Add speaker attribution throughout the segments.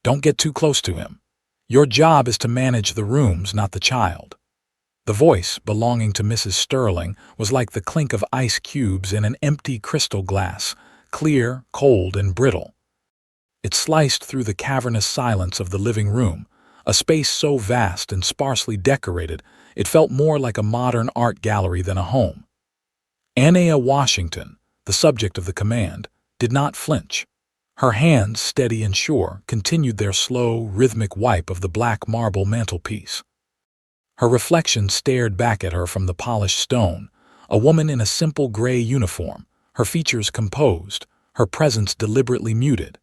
Speaker 1: Don't get too close to him. Your job is to manage the rooms, not the child." The voice, belonging to Mrs. Sterling, was like the clink of ice cubes in an empty crystal glass, clear, cold, and brittle. It sliced through the cavernous silence of the living room, a space so vast and sparsely decorated it felt more like a modern art gallery than a home. Anea Washington, the subject of the command, did not flinch. Her hands, steady and sure, continued their slow, rhythmic wipe of the black marble mantelpiece. Her reflection stared back at her from the polished stone, a woman in a simple gray uniform, her features composed, her presence deliberately muted.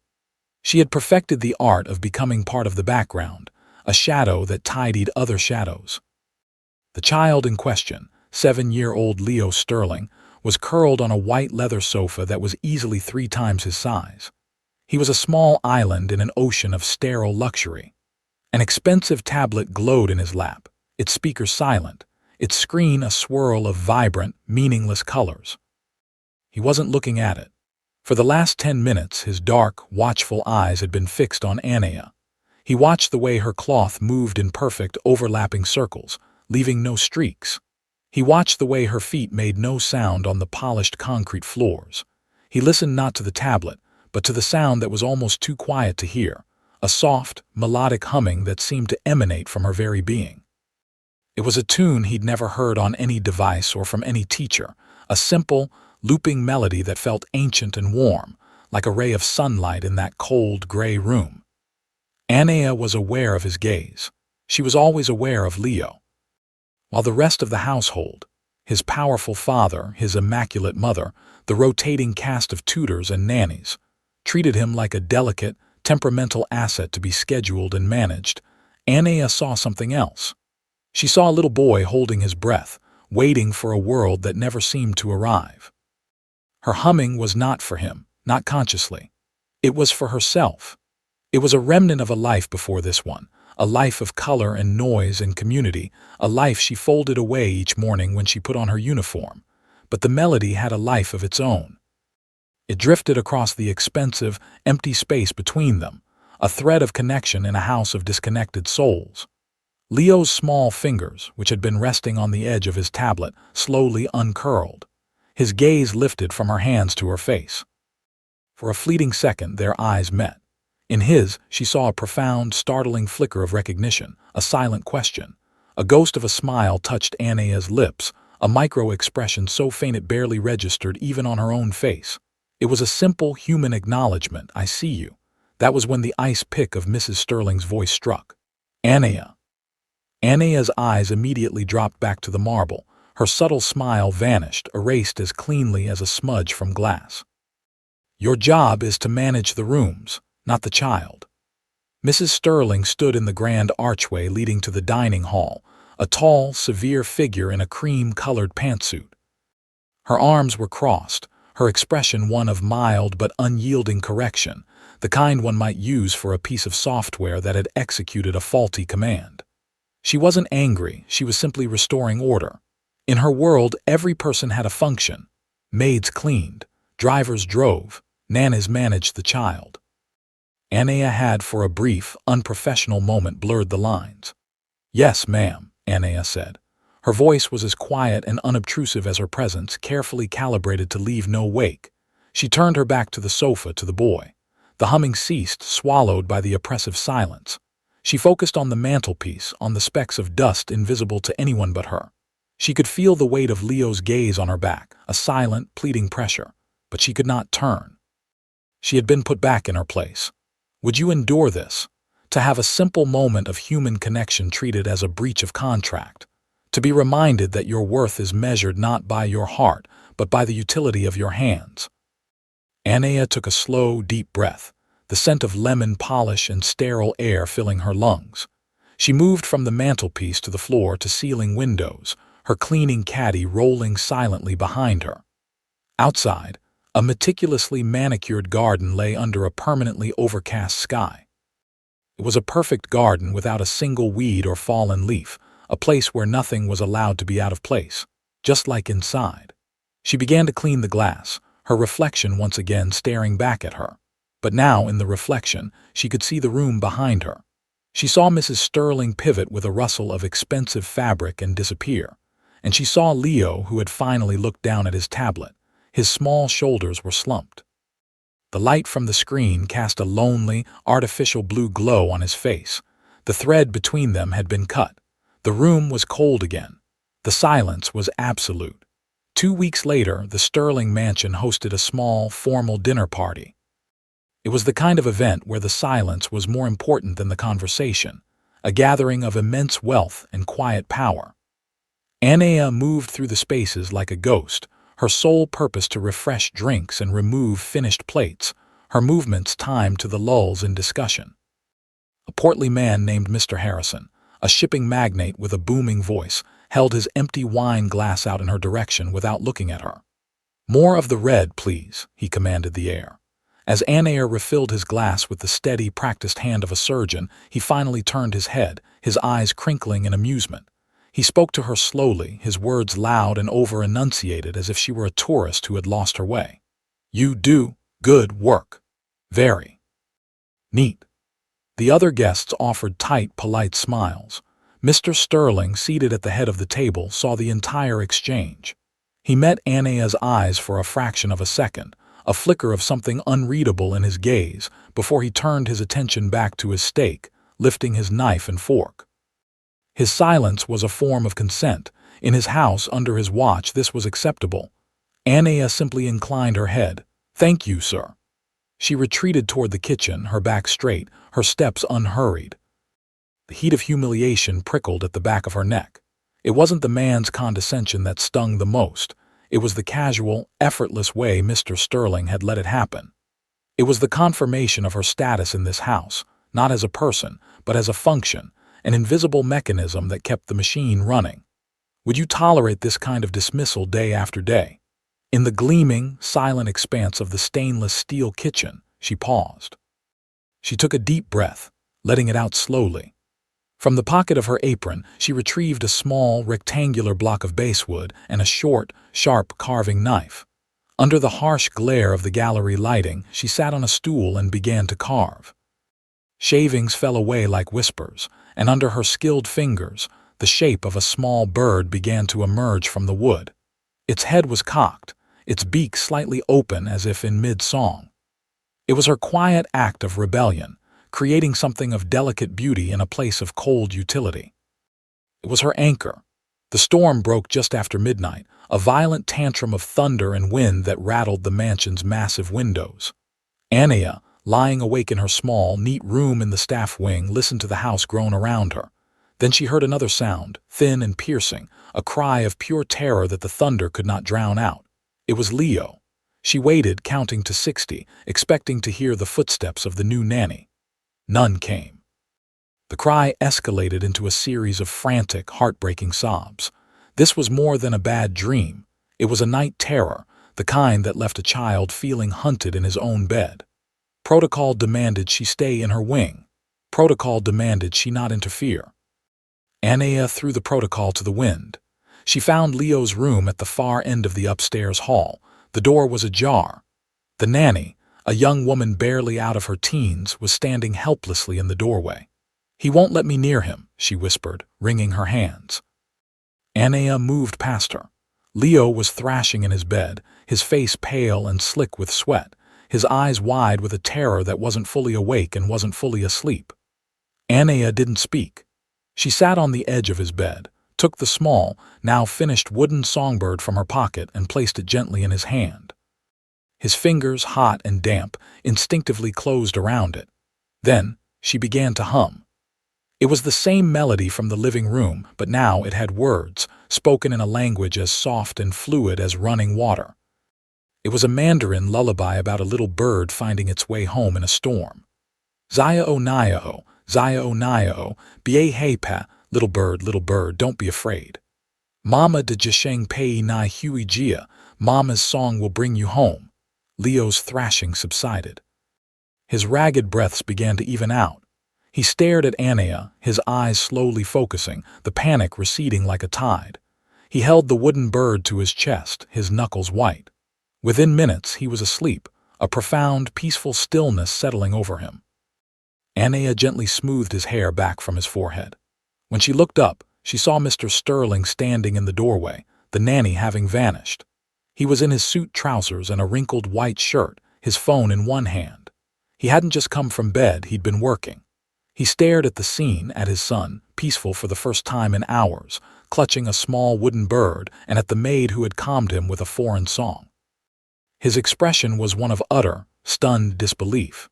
Speaker 1: She had perfected the art of becoming part of the background, a shadow that tidied other shadows. The child in question, 7-year-old Leo Sterling, was curled on a white leather sofa that was easily 3 times his size. He was a small island in an ocean of sterile luxury. An expensive tablet glowed in his lap, its speaker silent, its screen a swirl of vibrant, meaningless colors. He wasn't looking at it. For the last 10 minutes, his dark, watchful eyes had been fixed on Anea. He watched the way her cloth moved in perfect, overlapping circles, leaving no streaks. He watched the way her feet made no sound on the polished concrete floors. He listened not to the tablet, but to the sound that was almost too quiet to hear, a soft, melodic humming that seemed to emanate from her very being. It was a tune he'd never heard on any device or from any teacher, a simple, looping melody that felt ancient and warm, like a ray of sunlight in that cold, gray room. Anea was aware of his gaze. She was always aware of Leo. While the rest of the household, his powerful father, his immaculate mother, the rotating cast of tutors and nannies, treated him like a delicate, temperamental asset to be scheduled and managed, Anea saw something else. She saw a little boy holding his breath, waiting for a world that never seemed to arrive. Her humming was not for him, not consciously. It was for herself. It was a remnant of a life before this one, a life of color and noise and community, a life she folded away each morning when she put on her uniform. But the melody had a life of its own. It drifted across the expensive, empty space between them, a thread of connection in a house of disconnected souls. Leo's small fingers, which had been resting on the edge of his tablet, slowly uncurled. His gaze lifted from her hands to her face. For a fleeting second, their eyes met. In his, she saw a profound, startling flicker of recognition, a silent question. A ghost of a smile touched Anea's lips, a micro-expression so faint it barely registered even on her own face. It was a simple human acknowledgement, "I see you." That was when the ice pick of Mrs. Sterling's voice struck. "Anea." Anea's eyes immediately dropped back to the marble. Her subtle smile vanished, erased as cleanly as a smudge from glass. "Your job is to manage the rooms, not the child." Mrs. Sterling stood in the grand archway leading to the dining hall, a tall, severe figure in a cream-colored pantsuit. Her arms were crossed, her expression one of mild but unyielding correction, the kind one might use for a piece of software that had executed a faulty command. She wasn't angry, she was simply restoring order. In her world, every person had a function. Maids cleaned, drivers drove, nannies managed the child. Anea had, for a brief, unprofessional moment, blurred the lines. "Yes, ma'am," Anea said. Her voice was as quiet and unobtrusive as her presence, carefully calibrated to leave no wake. She turned her back to the sofa, to the boy. The humming ceased, swallowed by the oppressive silence. She focused on the mantelpiece, on the specks of dust invisible to anyone but her. She could feel the weight of Leo's gaze on her back, a silent, pleading pressure, but she could not turn. She had been put back in her place. Would you endure this? To have a simple moment of human connection treated as a breach of contract? To be reminded that your worth is measured not by your heart, but by the utility of your hands? Anea took a slow, deep breath, the scent of lemon polish and sterile air filling her lungs. She moved from the mantelpiece to the floor to ceiling windows, her cleaning caddy rolling silently behind her. Outside, a meticulously manicured garden lay under a permanently overcast sky. It was a perfect garden without a single weed or fallen leaf, a place where nothing was allowed to be out of place, just like inside. She began to clean the glass, her reflection once again staring back at her. But now, in the reflection, she could see the room behind her. She saw Mrs. Sterling pivot with a rustle of expensive fabric and disappear. And she saw Leo, who had finally looked down at his tablet. His small shoulders were slumped. The light from the screen cast a lonely, artificial blue glow on his face. The thread between them had been cut. The room was cold again. The silence was absolute. 2 weeks later, the Sterling mansion hosted a small, formal dinner party. It was the kind of event where the silence was more important than the conversation, a gathering of immense wealth and quiet power. Anea moved through the spaces like a ghost, her sole purpose to refresh drinks and remove finished plates, her movements timed to the lulls in discussion. A portly man named Mr. Harrison, a shipping magnate with a booming voice, held his empty wine glass out in her direction without looking at her. "More of the red, please," he commanded the air. As Anea refilled his glass with the steady, practiced hand of a surgeon, he finally turned his head, his eyes crinkling in amusement. He spoke to her slowly, his words loud and over-enunciated as if she were a tourist who had lost her way. "You do good work. Very neat." The other guests offered tight, polite smiles. Mr. Sterling, seated at the head of the table, saw the entire exchange. He met Anea's eyes for a fraction of a second, a flicker of something unreadable in his gaze, before he turned his attention back to his steak, lifting his knife and fork. His silence was a form of consent. In his house, under his watch, this was acceptable. Anea simply inclined her head. "Thank you, sir." She retreated toward the kitchen, her back straight, her steps unhurried. The heat of humiliation prickled at the back of her neck. It wasn't the man's condescension that stung the most. It was the casual, effortless way Mr. Sterling had let it happen. It was the confirmation of her status in this house, not as a person, but as a function, an invisible mechanism that kept the machine running. Would you tolerate this kind of dismissal day after day? In the gleaming, silent expanse of the stainless steel kitchen, she paused. She took a deep breath, letting it out slowly. From the pocket of her apron, she retrieved a small, rectangular block of basswood and a short, sharp carving knife. Under the harsh glare of the gallery lighting, she sat on a stool and began to carve. Shavings fell away like whispers, and under her skilled fingers, the shape of a small bird began to emerge from the wood. Its head was cocked, its beak slightly open as if in mid-song. It was her quiet act of rebellion, creating something of delicate beauty in a place of cold utility. It was her anchor. The storm broke just after midnight, a violent tantrum of thunder and wind that rattled the mansion's massive windows. Anea, lying awake in her small, neat room in the staff wing, listened to the house groan around her. Then she heard another sound, thin and piercing, a cry of pure terror that the thunder could not drown out. It was Leo. She waited, counting to 60, expecting to hear the footsteps of the new nanny. None came. The cry escalated into a series of frantic, heartbreaking sobs. This was more than a bad dream. It was a night terror, the kind that left a child feeling hunted in his own bed. Protocol demanded she stay in her wing. Protocol demanded she not interfere. Anea threw the protocol to the wind. She found Leo's room at the far end of the upstairs hall. The door was ajar. The nanny, a young woman barely out of her teens, was standing helplessly in the doorway. "He won't let me near him," she whispered, wringing her hands. Anea moved past her. Leo was thrashing in his bed, his face pale and slick with sweat, his eyes wide with a terror that wasn't fully awake and wasn't fully asleep. Anea didn't speak. She sat on the edge of his bed, took the small, now finished wooden songbird from her pocket and placed it gently in his hand. His fingers, hot and damp, instinctively closed around it. Then she began to hum. It was the same melody from the living room, but now it had words, spoken in a language as soft and fluid as running water. It was a Mandarin lullaby about a little bird finding its way home in a storm. Zaya o Naya o, Bie Hei Pa, little bird, don't be afraid. Mama de Jisheng Pei Nai Hui Jia, Mama's song will bring you home. Leo's thrashing subsided. His ragged breaths began to even out. He stared at Anea, his eyes slowly focusing, the panic receding like a tide. He held the wooden bird to his chest, his knuckles white. Within minutes, he was asleep, a profound, peaceful stillness settling over him. Anea gently smoothed his hair back from his forehead. When she looked up, she saw Mr. Sterling standing in the doorway, the nanny having vanished. He was in his suit trousers and a wrinkled white shirt, his phone in one hand. He hadn't just come from bed, he'd been working. He stared at the scene, at his son, peaceful for the first time in hours, clutching a small wooden bird, and at the maid who had calmed him with a foreign song. His expression was one of utter, stunned disbelief.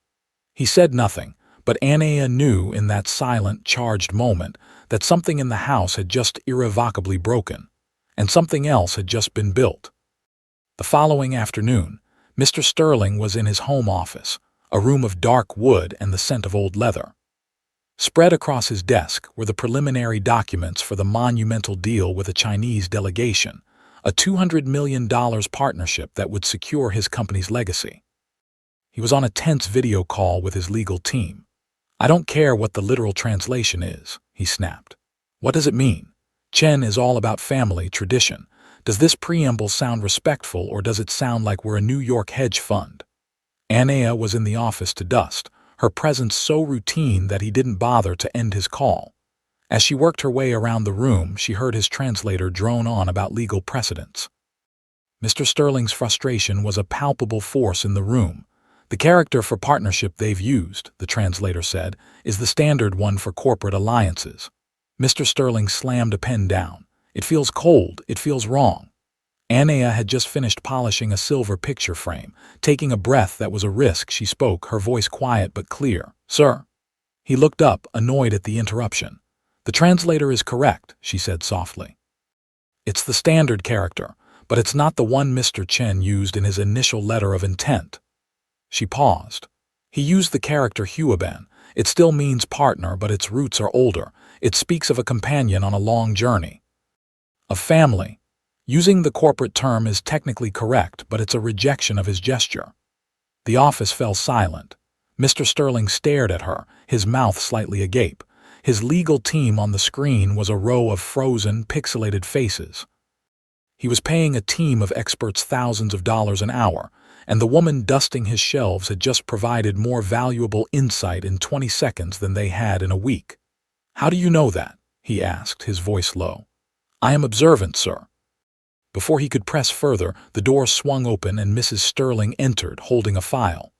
Speaker 1: He said nothing, but Anea knew in that silent, charged moment that something in the house had just irrevocably broken, and something else had just been built. The following afternoon, Mr. Sterling was in his home office, a room of dark wood and the scent of old leather. Spread across his desk were the preliminary documents for the monumental deal with a Chinese delegation, a $200 million partnership that would secure his company's legacy. He was on a tense video call with his legal team. "I don't care what the literal translation is," he snapped. "What does it mean? Chen is all about family, tradition. Does this preamble sound respectful, or does it sound like we're a New York hedge fund?" Anea was in the office to dust, her presence so routine that he didn't bother to end his call. As she worked her way around the room, she heard his translator drone on about legal precedents. Mr. Sterling's frustration was a palpable force in the room. "The character for partnership they've used," the translator said, "is the standard one for corporate alliances." Mr. Sterling slammed a pen down. "It feels cold, it feels wrong." Anea had just finished polishing a silver picture frame. Taking a breath that was a risk, she spoke, her voice quiet but clear. "Sir." He looked up, annoyed at the interruption. "The translator is correct," she said softly. "It's the standard character, but it's not the one Mr. Chen used in his initial letter of intent." She paused. "He used the character Huaban. It still means partner, but its roots are older. It speaks of a companion on a long journey. Of family. Using the corporate term is technically correct, but it's a rejection of his gesture." The office fell silent. Mr. Sterling stared at her, his mouth slightly agape. His legal team on the screen was a row of frozen, pixelated faces. He was paying a team of experts thousands of dollars an hour, and the woman dusting his shelves had just provided more valuable insight in 20 seconds than they had in a week. "How do you know that?" he asked, his voice low. "I am observant, sir." Before he could press further, the door swung open and Mrs. Sterling entered, holding a file.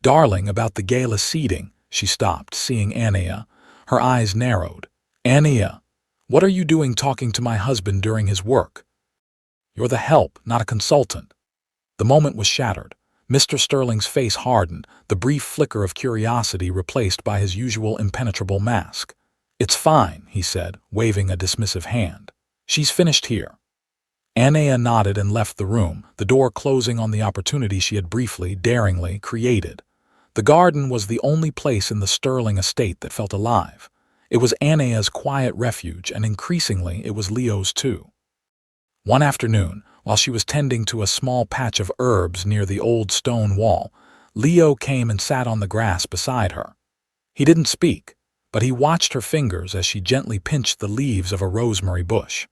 Speaker 1: "Darling, about the gala seating," she stopped, seeing Anea. Her eyes narrowed. "Anea, what are you doing talking to my husband during his work? You're the help, not a consultant." The moment was shattered. Mr. Sterling's face hardened, the brief flicker of curiosity replaced by his usual impenetrable mask. "It's fine," he said, waving a dismissive hand. "She's finished here." Anea nodded and left the room, the door closing on the opportunity she had briefly, daringly, created. The garden was the only place in the Sterling estate that felt alive. It was Anea's quiet refuge, and increasingly it was Leo's too. One afternoon, while she was tending to a small patch of herbs near the old stone wall, Leo came and sat on the grass beside her. He didn't speak, but he watched her fingers as she gently pinched the leaves of a rosemary bush.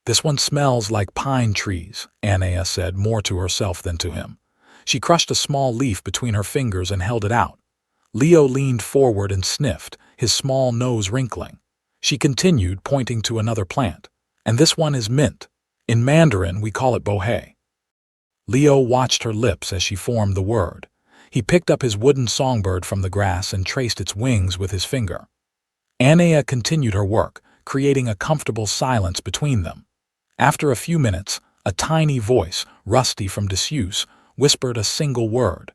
Speaker 1: "This one smells like pine trees," Anea said, more to herself than to him. She crushed a small leaf between her fingers and held it out. Leo leaned forward and sniffed, his small nose wrinkling. She continued, pointing to another plant. "And this one is mint. In Mandarin, we call it bohei." Leo watched her lips as she formed the word. He picked up his wooden songbird from the grass and traced its wings with his finger. Anea continued her work, creating a comfortable silence between them. After a few minutes, a tiny voice, rusty from disuse, whispered a single word.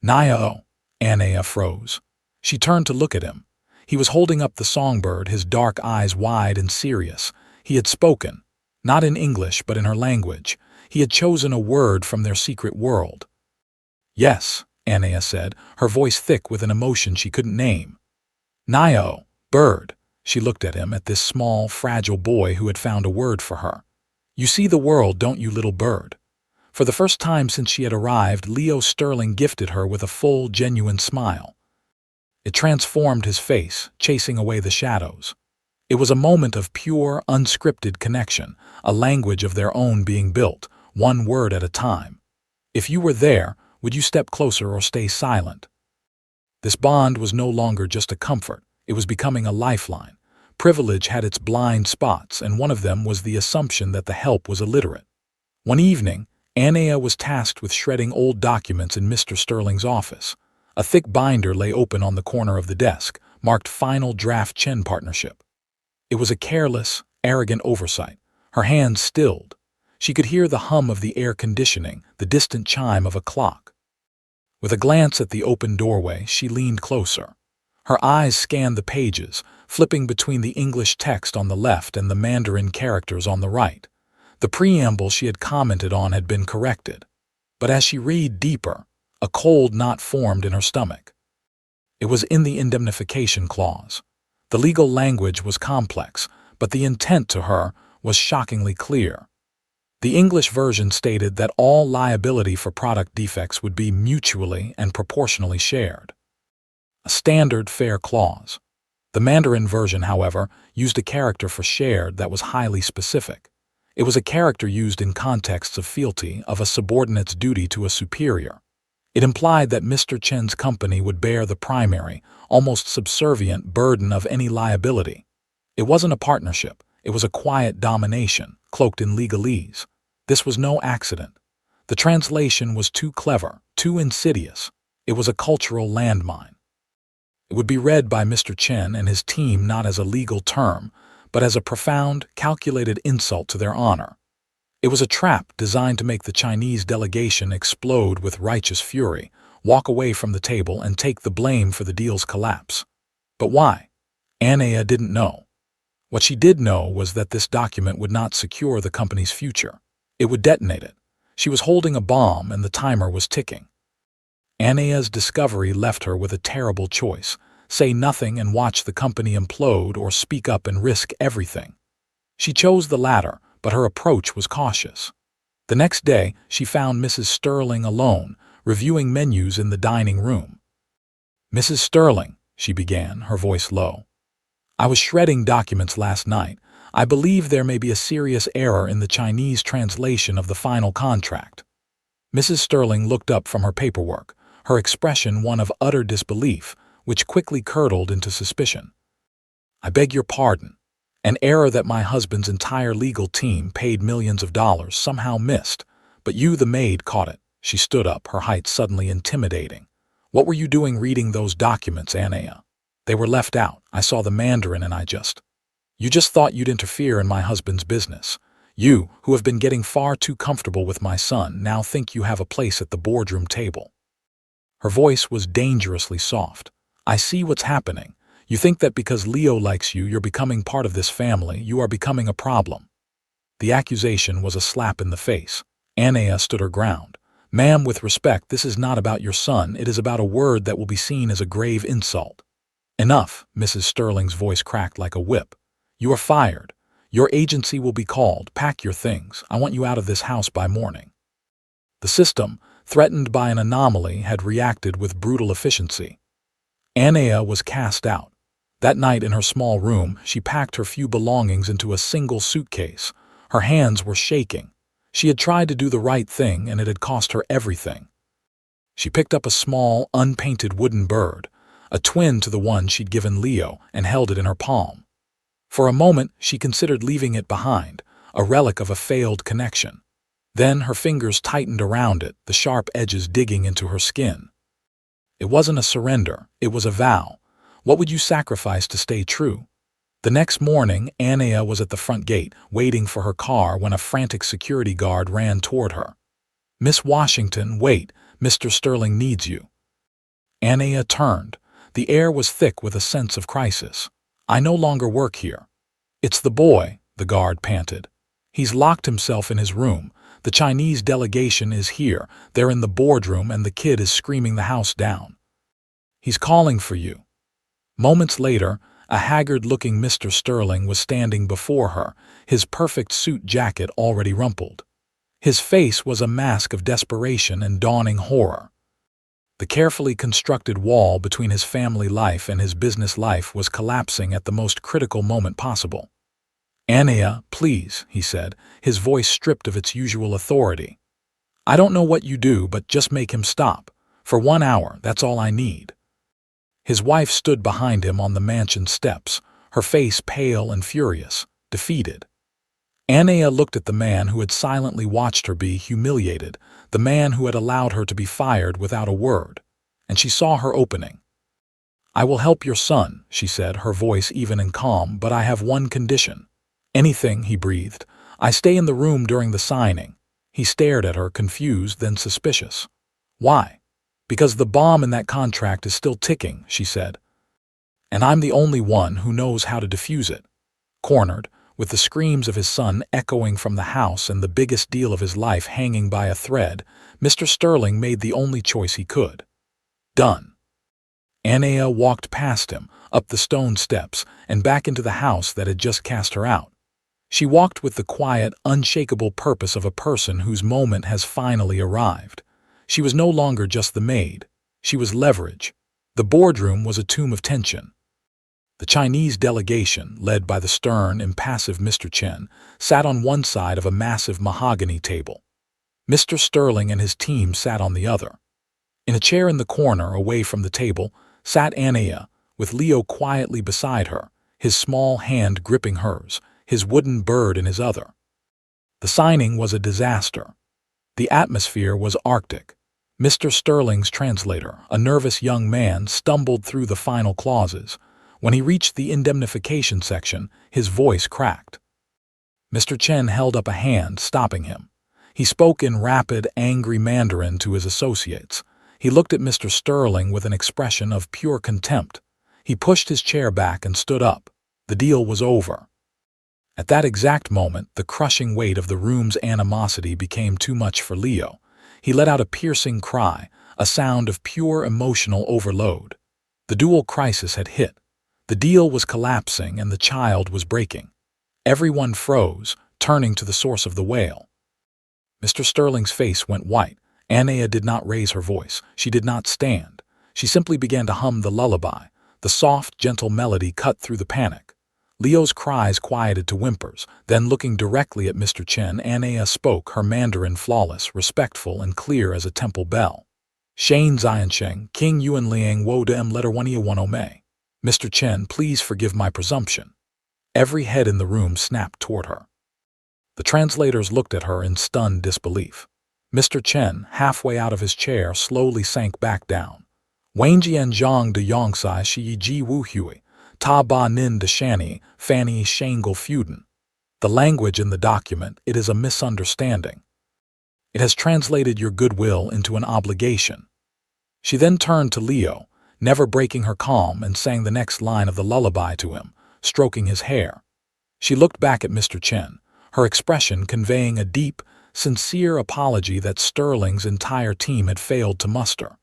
Speaker 1: "Nio." Anea froze. She turned to look at him. He was holding up the songbird, his dark eyes wide and serious. He had spoken, not in English but in her language. He had chosen a word from their secret world. "Yes," Anea said, her voice thick with an emotion she couldn't name. "Nio, bird." She looked at him, at this small, fragile boy who had found a word for her. "You see the world, don't you, little bird?" For the first time since she had arrived, Leo Sterling gifted her with a full, genuine smile. It transformed his face, chasing away the shadows. It was a moment of pure, unscripted connection, a language of their own being built, one word at a time. "If you were there, Would you step closer or stay silent? This bond was no longer just a comfort. It was becoming a lifeline. Privilege had its blind spots, and one of them was the assumption that the help was illiterate. One evening, Anea was tasked with shredding old documents in Mr. Sterling's office. A thick binder lay open on the corner of the desk, marked Final Draft Chen Partnership. It was a careless, arrogant oversight. Her hands stilled. She could hear the hum of the air conditioning, the distant chime of a clock. With a glance at the open doorway, she leaned closer. Her eyes scanned the pages, flipping between the English text on the left and the Mandarin characters on the right. The preamble she had commented on had been corrected. But as she read deeper, a cold knot formed in her stomach. It was in the indemnification clause. The legal language was complex, but the intent to her was shockingly clear. The English version stated that all liability for product defects would be mutually and proportionally shared. A standard fair clause. The Mandarin version, however, used a character for shared that was highly specific. It was a character used in contexts of fealty, of a subordinate's duty to a superior. It implied that Mr. Chen's company would bear the primary, almost subservient burden of any liability. It wasn't a partnership. It was a quiet domination, cloaked in legalese. This was no accident. The translation was too clever, too insidious. It was a cultural landmine. It would be read by Mr. Chen and his team not as a legal term, but as a profound, calculated insult to their honor. It was a trap designed to make the Chinese delegation explode with righteous fury, walk away from the table, and take the blame for the deal's collapse. But why? Anea didn't know. What she did know was that this document would not secure the company's future. It would detonate it. She was holding a bomb, and the timer was ticking. Anea's discovery left her with a terrible choice: say nothing and watch the company implode, or speak up and risk everything. She chose the latter, but her approach was cautious. The next day, she found Mrs. Sterling alone, reviewing menus in the dining room. "Mrs. Sterling," she began, her voice low, "I was shredding documents last night. I believe there may be a serious error in the Chinese translation of the final contract." Mrs. Sterling looked up from her paperwork, her expression one of utter disbelief, which quickly curdled into suspicion. "I beg your pardon. An error that my husband's entire legal team, paid millions of dollars, somehow missed. But you, the maid, caught it." She stood up, her height suddenly intimidating. "What were you doing reading those documents, Anea? They were left out. I saw the Mandarin and You just thought you'd interfere in my husband's business. You, who have been getting far too comfortable with my son, now think you have a place at the boardroom table." Her voice was dangerously soft. "I see what's happening. You think that because Leo likes you, you're becoming part of this family, you are becoming a problem." The accusation was a slap in the face. Anea stood her ground. "Ma'am, with respect, this is not about your son. It is about a word that will be seen as a grave insult." "Enough," Mrs. Sterling's voice cracked like a whip. "You are fired. Your agency will be called. Pack your things. I want you out of this house by morning." The system, threatened by an anomaly, had reacted with brutal efficiency. Anea was cast out. That night in her small room, she packed her few belongings into a single suitcase. Her hands were shaking. She had tried to do the right thing, and it had cost her everything. She picked up a small, unpainted wooden bird, a twin to the one she'd given Leo, and held it in her palm. For a moment, she considered leaving it behind, a relic of a failed connection. Then her fingers tightened around it, the sharp edges digging into her skin. It wasn't a surrender, it was a vow. What would you sacrifice to stay true? The next morning, Anea was at the front gate, waiting for her car, when a frantic security guard ran toward her. "Miss Washington, wait, Mr. Sterling needs you." Anea turned. The air was thick with a sense of crisis. "I no longer work here." "It's the boy," the guard panted. "He's locked himself in his room. The Chinese delegation is here. They're in the boardroom, and the kid is screaming the house down. He's calling for you." Moments later, a haggard-looking Mr. Sterling was standing before her, his perfect suit jacket already rumpled. His face was a mask of desperation and dawning horror. The carefully constructed wall between his family life and his business life was collapsing at the most critical moment possible. "Anea, please," he said, his voice stripped of its usual authority. I don't know what you do, but just make him stop. For 1 hour, that's all I need." His wife stood behind him on the mansion steps, her face pale and furious, defeated. Anea looked at the man who had silently watched her be humiliated, the man who had allowed her to be fired without a word, and she saw her opening. "I will help your son," she said, her voice even and calm, "but I have one condition." "Anything," he breathed. "I stay in the room during the signing." He stared at her, confused, then suspicious. "Why?" "Because the bomb in that contract is still ticking," she said. "And I'm the only one who knows how to defuse it." Cornered, with the screams of his son echoing from the house and the biggest deal of his life hanging by a thread, Mr. Sterling made the only choice he could. Done. Anea walked past him, up the stone steps, and back into the house that had just cast her out. She walked with the quiet, unshakable purpose of a person whose moment has finally arrived. She was no longer just the maid. She was leverage. The boardroom was a tomb of tension. The Chinese delegation, led by the stern, impassive Mr. Chen, sat on one side of a massive mahogany table. Mr. Sterling and his team sat on the other. In a chair in the corner, away from the table, sat Anea, with Leo quietly beside her, his small hand gripping hers, his wooden bird in his other. The signing was a disaster. The atmosphere was arctic. Mr. Sterling's translator, a nervous young man, stumbled through the final clauses. When he reached the indemnification section, his voice cracked. Mr. Chen held up a hand, stopping him. He spoke in rapid, angry Mandarin to his associates. He looked at Mr. Sterling with an expression of pure contempt. He pushed his chair back and stood up. The deal was over. At that exact moment, the crushing weight of the room's animosity became too much for Leo. He let out a piercing cry, a sound of pure emotional overload. The dual crisis had hit. The deal was collapsing and the child was breaking. Everyone froze, turning to the source of the wail. Mr. Sterling's face went white. Anea did not raise her voice. She did not stand. She simply began to hum the lullaby. The soft, gentle melody cut through the panic. Leo's cries quieted to whimpers. Then, looking directly at Mr. Chen, Anea spoke, her Mandarin flawless, respectful, and clear as a temple bell. "Shane Ziansheng, King Yuan Liang Wo de M letter 1 Mei. Mr. Chen, please forgive my presumption." Every head in the room snapped toward her. The translators looked at her in stunned disbelief. Mr. Chen, halfway out of his chair, slowly sank back down. "Wangjian zhang de yongsai shi ji wu hui, ta ba nin de shani, fanny shangle feuden." The language in the document, it is a misunderstanding. It has translated your goodwill into an obligation. She then turned to Leo, never breaking her calm, and sang the next line of the lullaby to him, stroking his hair. She looked back at Mr. Chen, her expression conveying a deep, sincere apology that Sterling's entire team had failed to muster.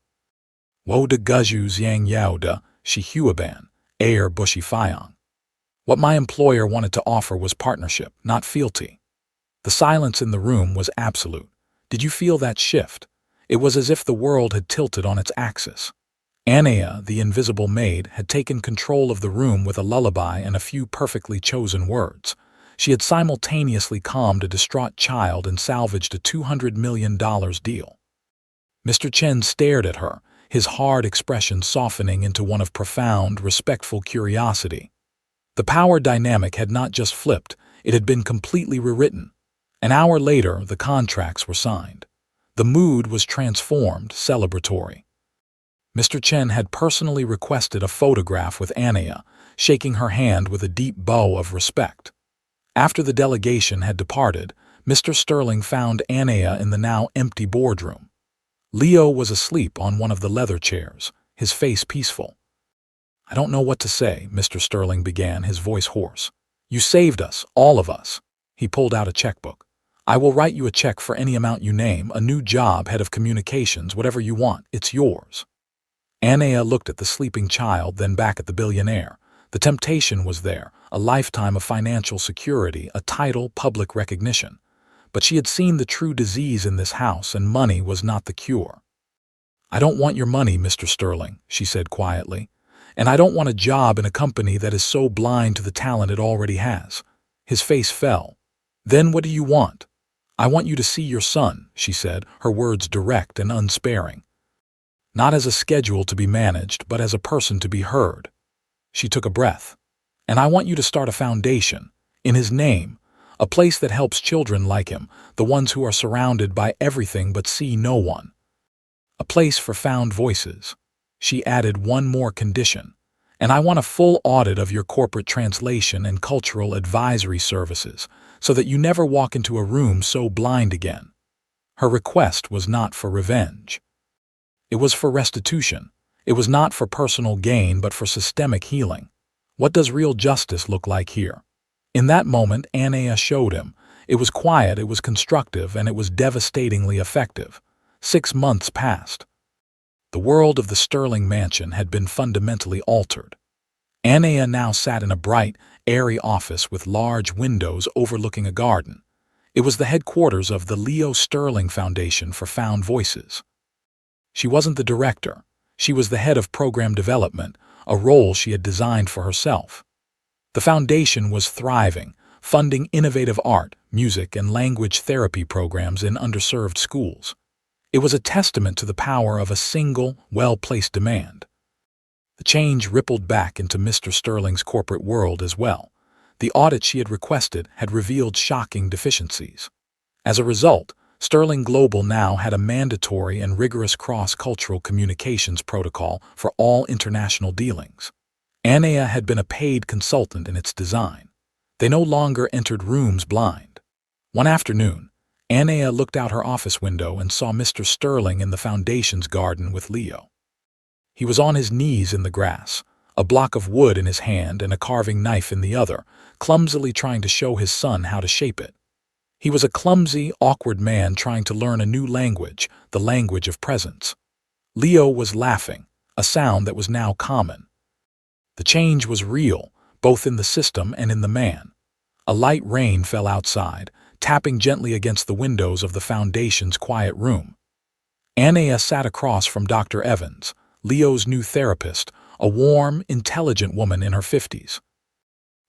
Speaker 1: "Wo de guzhu xiang yao de, shi huaban, air bushi fiang." What my employer wanted to offer was partnership, not fealty. The silence in the room was absolute. Did you feel that shift? It was as if the world had tilted on its axis. Anea, the invisible maid, had taken control of the room with a lullaby and a few perfectly chosen words. She had simultaneously calmed a distraught child and salvaged a $200 million deal. Mr. Chen stared at her, his hard expression softening into one of profound, respectful curiosity. The power dynamic had not just flipped, it had been completely rewritten. An hour later, the contracts were signed. The mood was transformed, celebratory. Mr. Chen had personally requested a photograph with Anea, shaking her hand with a deep bow of respect. After the delegation had departed, Mr. Sterling found Anea in the now empty boardroom. Leo was asleep on one of the leather chairs, his face peaceful. "I don't know what to say," Mr. Sterling began, his voice hoarse. "You saved us, all of us." He pulled out a checkbook. "I will write you a check for any amount you name, a new job, head of communications, whatever you want, it's yours." Anea looked at the sleeping child, then back at the billionaire. The temptation was there, a lifetime of financial security, a title, public recognition. But she had seen the true disease in this house, and money was not the cure. "I don't want your money, Mr. Sterling," she said quietly. "And I don't want a job in a company that is so blind to the talent it already has." His face fell. "Then what do you want?" "I want you to see your son," she said, her words direct and unsparing. "Not as a schedule to be managed, but as a person to be heard." She took a breath. "And I want you to start a foundation, in his name, a place that helps children like him, the ones who are surrounded by everything but see no one. A place for found voices." She added one more condition. "And I want a full audit of your corporate translation and cultural advisory services, so that you never walk into a room so blind again." Her request was not for revenge. It was for restitution. It was not for personal gain, but for systemic healing. What does real justice look like here? In that moment, Anea showed him. It was quiet, it was constructive, and it was devastatingly effective. 6 months passed. The world of the Sterling mansion had been fundamentally altered. Anea now sat in a bright, airy office with large windows overlooking a garden. It was the headquarters of the Leo Sterling Foundation for Found Voices. She wasn't the director. She was the head of program development, a role she had designed for herself. The foundation was thriving, funding innovative art, music, and language therapy programs in underserved schools. It was a testament to the power of a single, well-placed demand. The change rippled back into Mr. Sterling's corporate world as well. The audit she had requested had revealed shocking deficiencies. As a result, Sterling Global now had a mandatory and rigorous cross-cultural communications protocol for all international dealings. Anea had been a paid consultant in its design. They no longer entered rooms blind. One afternoon, Anea looked out her office window and saw Mr. Sterling in the foundation's garden with Leo. He was on his knees in the grass, a block of wood in his hand and a carving knife in the other, clumsily trying to show his son how to shape it. He was a clumsy, awkward man trying to learn a new language, the language of presence. Leo was laughing, a sound that was now common. The change was real, both in the system and in the man. A light rain fell outside, tapping gently against the windows of the foundation's quiet room. Anea sat across from Dr. Evans, Leo's new therapist, a warm, intelligent woman in her 50s.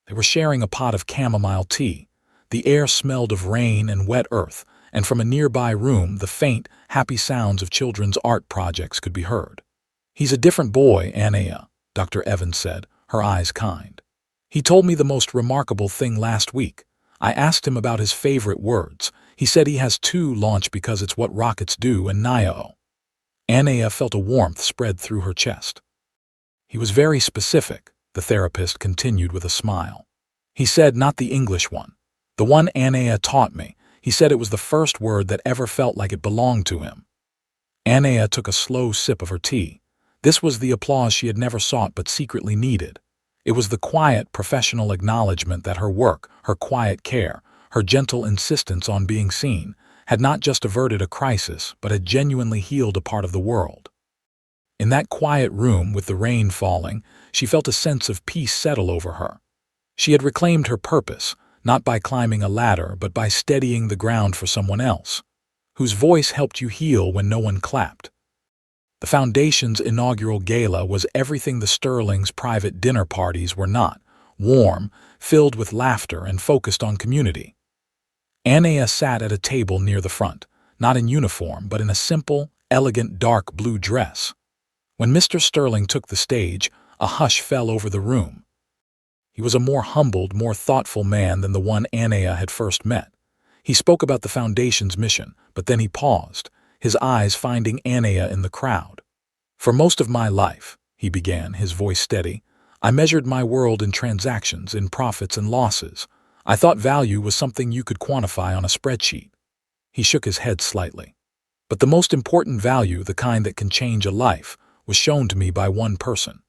Speaker 1: They were sharing a pot of chamomile tea. The air smelled of rain and wet earth, and from a nearby room the faint, happy sounds of children's art projects could be heard. "He's a different boy, Anea," Dr. Evans said, her eyes kind. "He told me the most remarkable thing last week. I asked him about his favorite words. He said he has 2 launch because it's what rockets do and Nio." Anea felt a warmth spread through her chest. "He was very specific," the therapist continued with a smile. "He said not the English one. The one Anea taught me. He said it was the first word that ever felt like it belonged to him." Anea took a slow sip of her tea. This was the applause she had never sought but secretly needed. It was the quiet, professional acknowledgement that her work, her quiet care, her gentle insistence on being seen, had not just averted a crisis, but had genuinely healed a part of the world. In that quiet room with the rain falling, she felt a sense of peace settle over her. She had reclaimed her purpose, not by climbing a ladder, but by steadying the ground for someone else, whose voice helped you heal when no one clapped. The foundation's inaugural gala was everything the Sterlings' private dinner parties were not: warm, filled with laughter, and focused on community. Anea sat at a table near the front, not in uniform, but in a simple, elegant dark blue dress. When Mr. Sterling took the stage, a hush fell over the room. He was a more humbled, more thoughtful man than the one Anea had first met. He spoke about the Foundation's mission, but then he paused, his eyes finding Anea in the crowd. "For most of my life," he began, his voice steady, "I measured my world in transactions, in profits and losses. I thought value was something you could quantify on a spreadsheet." He shook his head slightly. "But the most important value, the kind that can change a life, was shown to me by one person.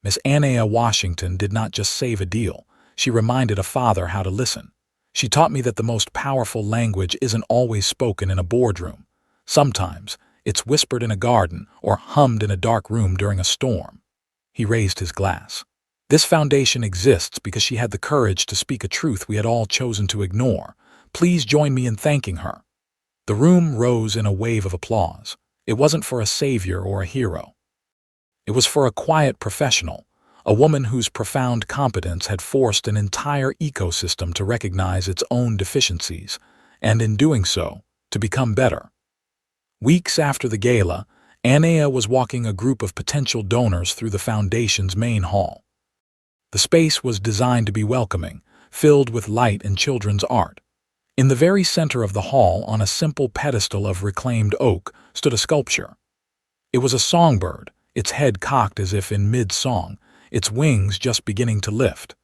Speaker 1: Miss Anea Washington did not just save a deal. She reminded a father how to listen. She taught me that the most powerful language isn't always spoken in a boardroom. Sometimes it's whispered in a garden or hummed in a dark room during a storm." He raised his glass. "This foundation exists because she had the courage to speak a truth we had all chosen to ignore. Please join me in thanking her." The room rose in a wave of applause. It wasn't for a savior or a hero. It was for a quiet professional, a woman whose profound competence had forced an entire ecosystem to recognize its own deficiencies and in doing so, to become better. Weeks after the gala, Anea was walking a group of potential donors through the foundation's main hall. The space was designed to be welcoming, filled with light and children's art. In the very center of the hall, on a simple pedestal of reclaimed oak, stood a sculpture. It was a songbird, its head cocked as if in mid-song, its wings just beginning to lift.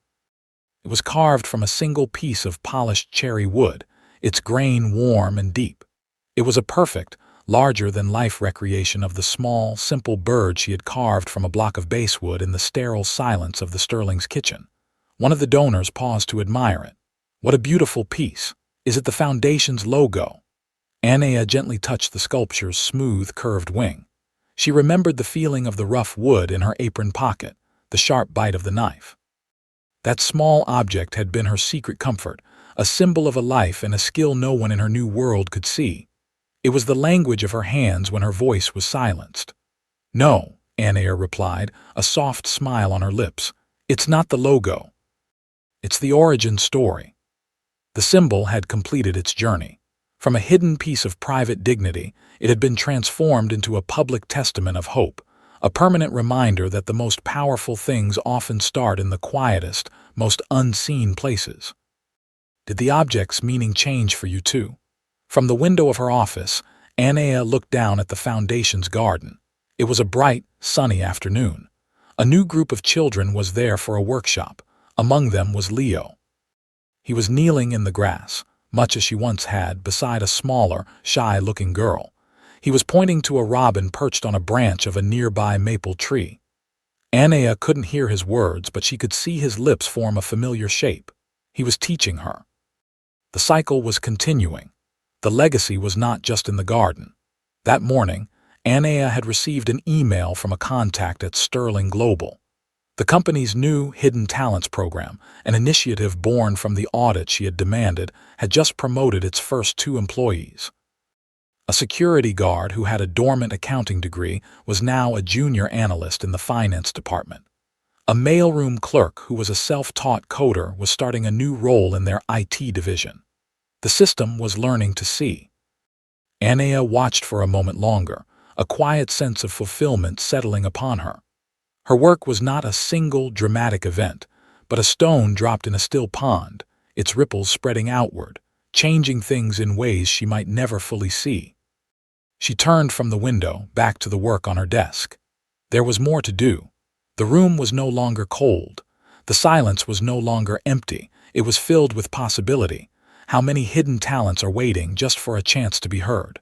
Speaker 1: It was carved from a single piece of polished cherry wood, its grain warm and deep. It was a perfect, larger-than-life recreation of the small, simple bird she had carved from a block of basswood in the sterile silence of the Sterling's kitchen. One of the donors paused to admire it. "What a beautiful piece! Is it the foundation's logo?" Anea gently touched the sculpture's smooth, curved wing. She remembered the feeling of the rough wood in her apron pocket, the sharp bite of the knife. That small object had been her secret comfort, a symbol of a life and a skill no one in her new world could see. It was the language of her hands when her voice was silenced. "No," Anea replied, a soft smile on her lips. "It's not the logo. It's the origin story." The symbol had completed its journey. From a hidden piece of private dignity, it had been transformed into a public testament of hope, a permanent reminder that the most powerful things often start in the quietest, most unseen places. Did the object's meaning change for you too? From the window of her office, Anea looked down at the foundation's garden. It was a bright, sunny afternoon. A new group of children was there for a workshop. Among them was Leo. He was kneeling in the grass, much as she once had, beside a smaller, shy-looking girl. He was pointing to a robin perched on a branch of a nearby maple tree. Anea couldn't hear his words, but she could see his lips form a familiar shape. He was teaching her. The cycle was continuing. The legacy was not just in the garden. That morning, Anea had received an email from a contact at Sterling Global. The company's new Hidden Talents program, an initiative born from the audit she had demanded, had just promoted its first 2 employees. A security guard who had a dormant accounting degree was now a junior analyst in the finance department. A mailroom clerk who was a self-taught coder was starting a new role in their IT division. The system was learning to see. Anea watched for a moment longer, a quiet sense of fulfillment settling upon her. Her work was not a single dramatic event, but a stone dropped in a still pond, its ripples spreading outward, changing things in ways she might never fully see. She turned from the window, back to the work on her desk. There was more to do. The room was no longer cold. The silence was no longer empty. It was filled with possibility. How many hidden talents are waiting just for a chance to be heard?